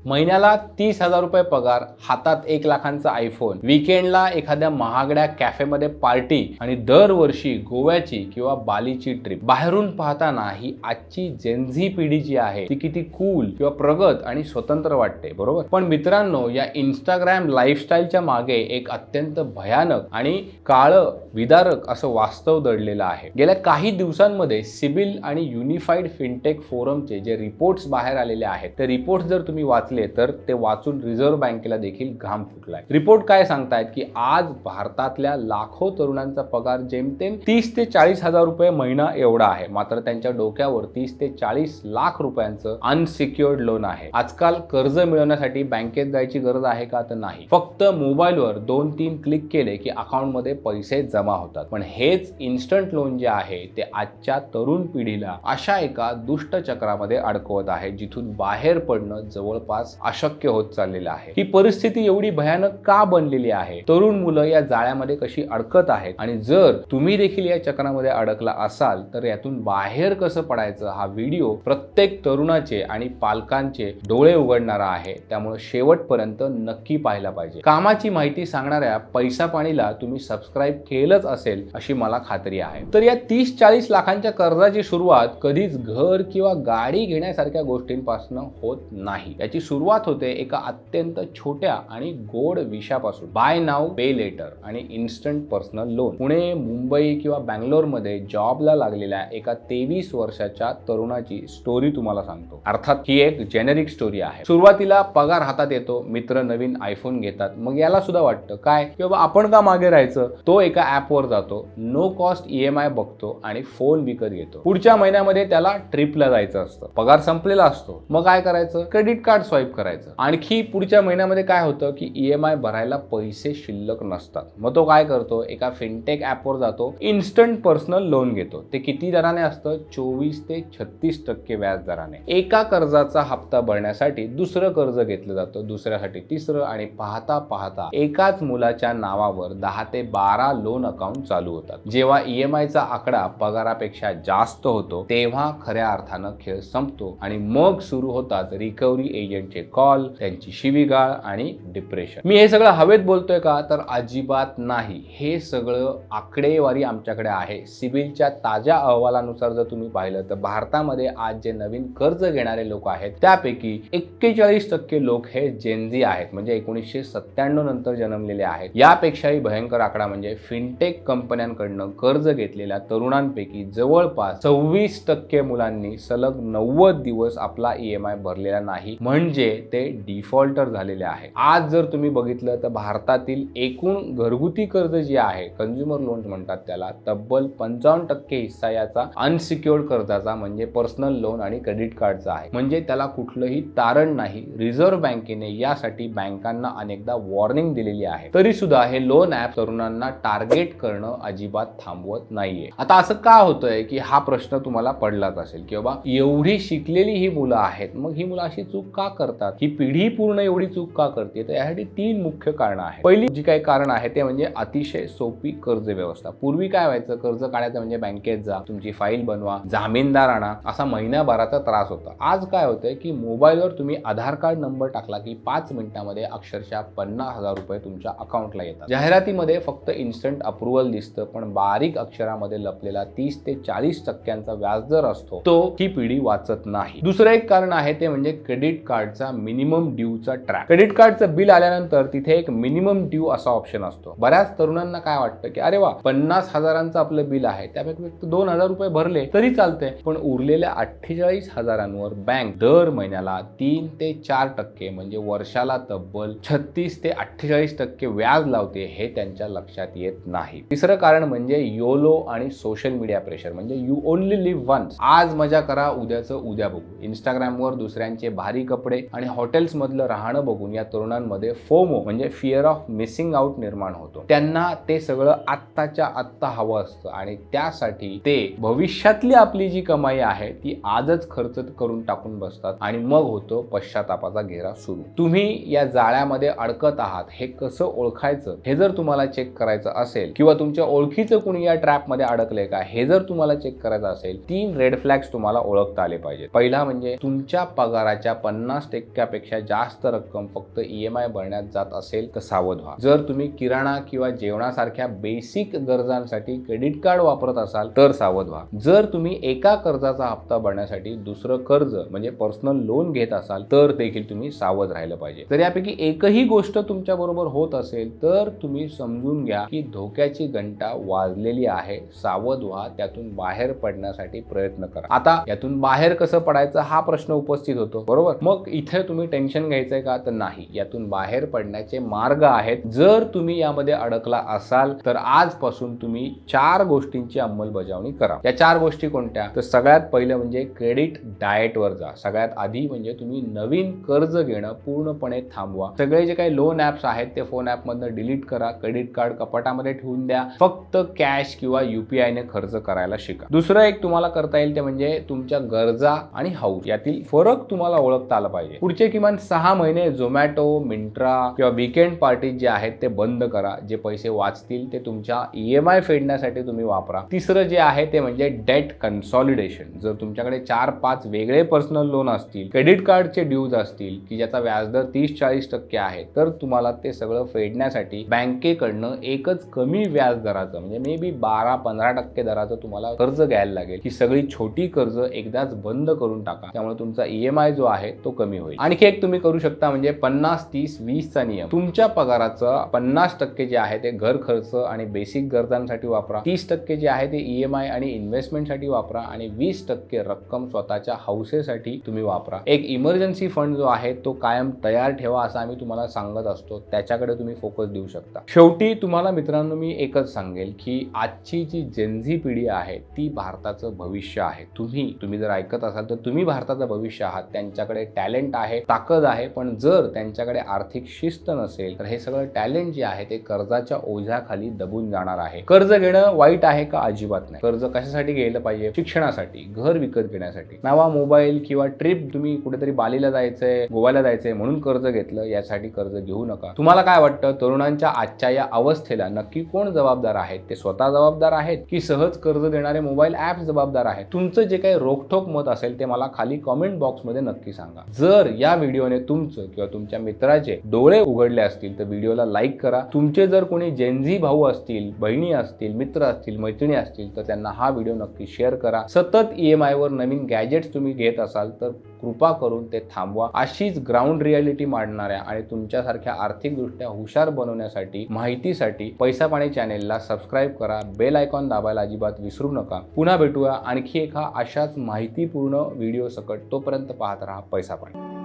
महिन्याला 30,000 रुपये पगार, हातात 1 लाखांचा आयफोन, वीकेंडला एखाद्या महागड्या कॅफेमध्ये पार्टी आणि दरवर्षी गोव्याची किंवा बालीची ट्रिप. बाहेरून पाहताना ही आजची जेनझी पिढी जी आहे ती किती कूल किंवा प्रगत आणि स्वतंत्र वाटते, बरोबर? पण मित्रांनो, या इंस्टाग्राम लाईफस्टाईलच्या मागे एक अत्यंत भयानक आणि काळं विदारक असं वास्तव दडलेलं आहे. गेल्या काही दिवसांमध्ये सिबिल आणि युनिफाईड फिनटेक फोरमचे जे रिपोर्ट्स बाहेर आलेले आहेत, ते रिपोर्ट्स जर तुम्ही वाचले तर ते वाचून रिझर्व्ह बँकेला देखील घाम फुटलाय. रिपोर्ट काय सांगतायत की आज भारतातल्या लाखो तरुणांचा पगार जेमतेम 30 ते 40 हजार रुपये महिना एवढा आहे. मात्र त्यांच्या डोक्यावर 30 ते 40 लाख रुपयांचं अनसिक्युअर्ड लोन आहे. आजकाल कर्ज मिळवण्यासाठी बँकेत जायची गरज आहे का? तर नाही. फक्त मोबाईलवर 2-3 क्लिक केले की अकाउंटमध्ये पैसे जमा होतात. पण हेच इन्स्टंट लोन जे आहे ते आजच्या तरुण पिढीला अशा एका दुष्ट चक्रामध्ये अडकवत आहे जिथून बाहेर पडणं जवळपास अशक्य होत चाललेलं आहे. ही परिस्थिती एवढी भयानक का बनलेली आहे? तरुण मुलं या जाळ्यामध्ये कशी अडकत आहेत आणि जर तुम्ही देखील या चक्रामध्ये अडकला असाल तर यातून बाहेर कसं पडायचं, हा व्हिडिओ प्रत्येक तरुणाचे आणि पालकांचे डोळे उघडणारा आहे. त्यामुळे शेवटपर्यंत नक्की पाहायला पाहिजे. कामाची माहिती सांगणाऱ्या पैसा पाणीला तुम्ही सबस्क्राईब केलंच असेल अशी मला खात्री आहे. तर या 30-40 लाखांच्या कर्जाची सुरुवात कधीच घर किंवा गाडी घेण्यासारख्या गोष्टींपासून होत नाही. याची सुरुवात होते एका अत्यंत छोट्या आणि गोड विषयापासून, बाय नाव पे लेटर आणि instant personal loan. Pune, Mumbai किंवा बँगलोरमध्ये जॉबला लागलेल्या एका 23 वर्षाच्या तरुणाची स्टोरी तुम्हाला सांगतो. अर्थात ही एक जेनेरिक स्टोरी आहे. सुरुवातीला पगार हातात येतो, मित्र नवीन आयफोन घेतात, मग याला सुद्धा वाटतं काय की बाबा आपण का मागे राहायचं. तो एका ऍपवर जातो, नो कॉस्ट EMI बघतो आणि फोन विकत घेतो. पुढच्या महिन्यामध्ये त्याला ट्रिपला जायचं असतं, पगार संपलेला असतो. मग काय करायचं? क्रेडिट कार्ड स्वाईप करायचं. आणखी पुढच्या महिन्यामध्ये काय होतं की EMI भरायला पैसे शिल्लक नसतात. मग तो काय करतो? एका फिनटेक ऍपवर जातो, इन्स्टंट पर्सनल लोन घेतो. ते किती दराने असतं? 24 ते 36% व्याज दराने. एका कर्जाचा हप्ता भरण्यासाठी दुसरं कर्ज घेतलं जातं, दुसऱ्यासाठी तिसरं, आणि पाहता पाहता एकाच मुलाच्या नावावर 10 ते 12 लोन अकाउंट चालू होतात. जेव्हा EMIचा आकडा पगारापेक्षा जास्त होतो तेव्हा खऱ्या अर्थानं खेळ संपतो आणि मग सुरू होतात रिकव्हरी एजंटचे कॉल, त्यांची शिवीगाळ आणि डिप्रेशन. मी हे सगळं हवेत बोलतोय का? तर अजिबात नाही. हे सगळं आकडेवारी आमच्याकडे आहे. सिबिलच्या ताज्या अहवालानुसार जर तुम्ही पाहिलं तर भारतामध्ये आज जे नवीन कर्ज घेणारे लोक आहेत त्यापैकी 41% लोक हे जेनझी आहेत, म्हणजे 1997 नंतर जन्मलेले आहेत. यापेक्षाही भयंकर आकडा म्हणजे फिनटेक कंपन्यांकडनं कर्ज घेतलेल्या तरुणांपैकी जवळपास 26% मुलांनी सलग 90 दिवस आपला EMI भरलेला नाही, म्हणजे ते डिफॉल्टर झालेले आहे. आज जर तुम्ही बघितलं तर भारतातील एकूण घरगुती कर्ज जे आहे, कंझ्युमर लोन्स म्हणतात त्याला, तब्बल 55% हिस्सा याचा अनसिक्युअर्ड कर्जाचा म्हणजे पर्सनल लोन आणि क्रेडिट कार्डचा आहे. म्हणजे त्याला कुठलंही तारण नाही. रिझर्व्ह बँकेने यासाठी बँकांना अनेकदा वॉर्निंग दिलेली आहे. तरी सुद्धा हे लोन ऍप तरुणांना टार्गेट करणं अजिबात थांबवत नाहीये. आता असं का होतंय की हा प्रश्न तुम्हाला पडलाच असेल की बाबा एवढी शिकलेली ही मुलं आहेत, मग ही मुलं अशी चूक का करतात? ही पिढी पूर्ण एवढी चूक का करते? तर यासाठी 3 मुख्य कारणं आहेत. पहिली जी काही कारण आहे ते म्हणजे अतिशय सोपी कर्ज व्यवस्था. पूर्वी काय व्हायचं? कर्ज काढायचं म्हणजे बँकेत जा, तुमची फाईल बनवा, जामीनदार आणा, असा महिन्याभराचा त्रास होता. आज काय होतंय की मोबाईलवर तुम्ही आधार कार्ड नंबर टाकला की 5 मिनिटांमध्ये अक्षरशः 50,000 रुपये तुमच्या अकाउंटला येतात. जाहिरातीमध्ये फक्त इन्स्टंट अप्रुव्हल दिसतं, पण बारीक अक्षरामध्ये लपलेला 30 ते 40% व्याजदर असतो तो ही पिढी वाचत नाही. दुसरं एक कारण आहे ते म्हणजे क्रेडिट कार्डचा मिनिमम ड्यूचा ट्रॅप. क्रेडिट कार्डचं बिल आल्यानंतर तिथे एक मिनिमम ड्यू असा ऑप्शन असतो. बऱ्याच तरुणांना काय वाटतं की अरे वा, 50,000चं आपलं बिल आहे, त्यापैकी 2,000 रुपये भरले तरी चालते. पण उरलेल्या 48,000वर बँक दर महिन्याला 3 ते 4% म्हणजे वर्षाला तब्बल 36 ते 48% व्याज लावते, हे त्यांच्या लक्षात येत नाही. तिसरं कारण म्हणजे योलो आणि सोशल मीडिया प्रेशर, म्हणजे यू ओनली लिव्ह वन्स. आज मजा करा, उद्याचं उद्या बघू. इंस्टाग्रामवर दुसऱ्यांचे भारी कपडे आणि हॉटेल्स मधलं राहणं बघून या तरुणांमध्ये फोमो म्हणजे फिअर ऑफ मिसिंग आउट निर्माण होतो. त्यांना ते सगळं आत्ताच्या आत्ता हवं असतं आणि त्यासाठी ते भविष्यातली आपली जी कमाई आहे ती आजच खर्च करून टाकून बसतात आणि मग होतो पश्चातापाचा घेरा सुरू. तुम्ही या जाळ्यामध्ये अडकत आहात हे कसं ओळखायचं हे जर तुम्हाला चेक करायचं असेल किंवा तुमच्या ओळखीचं कुणी या ट्रॅपमध्ये अडकले का हे जर तुम्हाला चेक करायचं असेल, 3 रेड फ्लॅग्स तुम्हाला ओळखता आले पाहिजेत. पहिला म्हणजे तुमच्या पगाराच्या 50% जास्त रक्कम फक्त EMI भरण्यात जात असेल तर सावध व्हा. जर तुम्ही किराणा किंवा जेवणासारख्या बेसिक गरजांसाठी क्रेडिट कार्ड वापरत असाल तर सावध व्हा. जर तुम्ही एका कर्जाचा हप्ता भरण्यासाठी दुसरं कर्ज म्हणजे पर्सनल लोन घेत असाल तर देखील तुम्ही सावध राहिलं पाहिजे. तर यापैकी एकही गोष्ट तुमच्या बरोबर होत असेल तर तुम्ही समजून घ्या की धोक्याची घंटा वाजलेली आहे. सावध व्हा. त्यातून बाहेर पडण्यासाठी प्रयत्न करा. आता यातून बाहेर कसं पडायचं हा प्रश्न उपस्थित होतो, बरोबर? मग इथे तुम्ही टेन्शन घ्यायचंय का? तर नाही. यातून बाहेर पडण्याचे मार्ग आहेत. जर तुम्ही यामध्ये अडकला असाल तर आजपासून तुम्ही 4 गोष्टींची अंमलबजावणी करा. या 4 गोष्टी कोणत्या? तर सगळ्यात पहिलं म्हणजे क्रेडिट डाएटवर जा. सगळ्यात आधी म्हणजे तुम्ही नवीन कर्ज घेणं पूर्णपणे थांबवा. सगळे जे काही लोन ऍप्स आहेत ते फोन ऍप मधनं डिलीट करा. क्रेडिट कार्ड कपाटामध्ये ठेवून द्या. फक्त कॅश किंवा UPI ने खर्च करायला शिका. दुसरं एक तुम्हाला करता येईल ते म्हणजे तुमच्या गरजा आणि हौस यातील फरक तुम्हाला ओळखता आला पाहिजे. पुढचे किमान 6 महिने झोमॅटो, मिंट्रा किंवा वीकेंड पार्टी जे आहेत ते बंद करा. जे पैसे वाचतील ते तुमच्या EMI फेडण्यासाठी तुम्ही वापरा. तिसरं जे आहे ते म्हणजे डेट कन्सॉलिडेशन. जर तुमच्याकडे 4-5 वेगळे पर्सनल लोन असतील, क्रेडिट कार्डचे ड्यूज असतील की ज्याचा व्याजदर 30-40% आहे तर तुम्हाला ते सगळं फेडण्यासाठी बँकेकडनं एकच कमी व्याज दराचं म्हणजे मे बी 12-15% दराचं तुम्हाला कर्ज घ्यायला लागेल. ही सगळी छोटी कर्ज एकदाच बंद करून टाका. त्यामुळे तुमचा EMI जो आहे तो कमी होईल. आणखी एक तुम्ही करू शकता म्हणजे 50-30-20 चा नियम. तुमच्या पगाराचं 50% जे आहे ते घर खर्च आणि बेसिक गरजांसाठी वापरा. 30% जे आहे ते EMI आणि इन्व्हेस्टमेंटसाठी वापरा आणि 20% रक्कम स्वतःच्या हौसेसाठी तुम्ही वापरा. एक इमर्जन्सी फंड जो आहे तो कायम तयार ठेवा असं आम्ही तुम्हाला सांगत असतो. त्याच्याकडे तुम्ही फोकस देऊ शकता. शेवटी तुम्हाला मित्रांनो मी एकच सांगेल की आजची जी जेनझी पिढी आहे ती भारताचं भविष्य आहे. तुम्ही जर ऐकत असाल तर तुम्ही भारताचं भविष्य आहात. त्यांच्याकडे टॅलेंट आहे, ताकद आहे, पण जर त्यांच्याकडे आर्थिक शिस्त नसेल तर हे सगळं टॅलेंट जे आहे ते कर्जाच्या ओझ्याखाली दबून जाणार आहे. कर्ज घेणं वाईट आहे का? अजिबात नाही. कर्ज कशासाठी घ्यायला पाहिजे? शिक्षणासाठी, घर विकत घेण्यासाठी, नवा मोबाईल किंवा ट्रिप, तुम्ही कुठेतरी बालीला जायचंय, गोव्याला जायचंय म्हणून कर्ज घेतलं, यासाठी कर्ज घेऊ नका. तुम्हाला काय वाटतं तरुणांच्या आजच्या या अवस्थेला नक्की कोण जबाबदार आहेत? ते स्वतः जबाबदार आहेत की सहज कर्ज देणारे मोबाईल ऍप जबाबदार आहेत? तुमचं जे काही रोखठोक मत असेल ते मला खाली कमेंट बॉक्स मध्ये नक्की सांगा. जर या व्हिडिओने तुमचं किंवा तुमच्या मित्राचे डोळे उघडले असतील तर व्हिडिओला लाईक करा. तुमचे जर कोणी जेनझी भाऊ असतील, बहिणी असतील, मित्र असतील, मैत्रिणी असतील तर त्यांना हा व्हिडिओ नक्की शेअर करा. सतत EMI वर नवीन गॅजेट्स तुम्ही घेत असाल तर कृपा करून ते थांबवा. अशीच ग्राउंड रियालिटी मांडणाऱ्या आणि तुमच्यासारख्या आर्थिकदृष्ट्या हुशार बनवण्यासाठी माहितीसाठी पैसा पाणी चॅनेलला सबस्क्राईब करा. बेल आयकॉन दाबायला अजिबात विसरू नका. पुन्हा भेटूया आणखी एका अशाच माहितीपूर्ण व्हिडिओ सकट. तोपर्यंत पाहत राहा पैसा पाणी.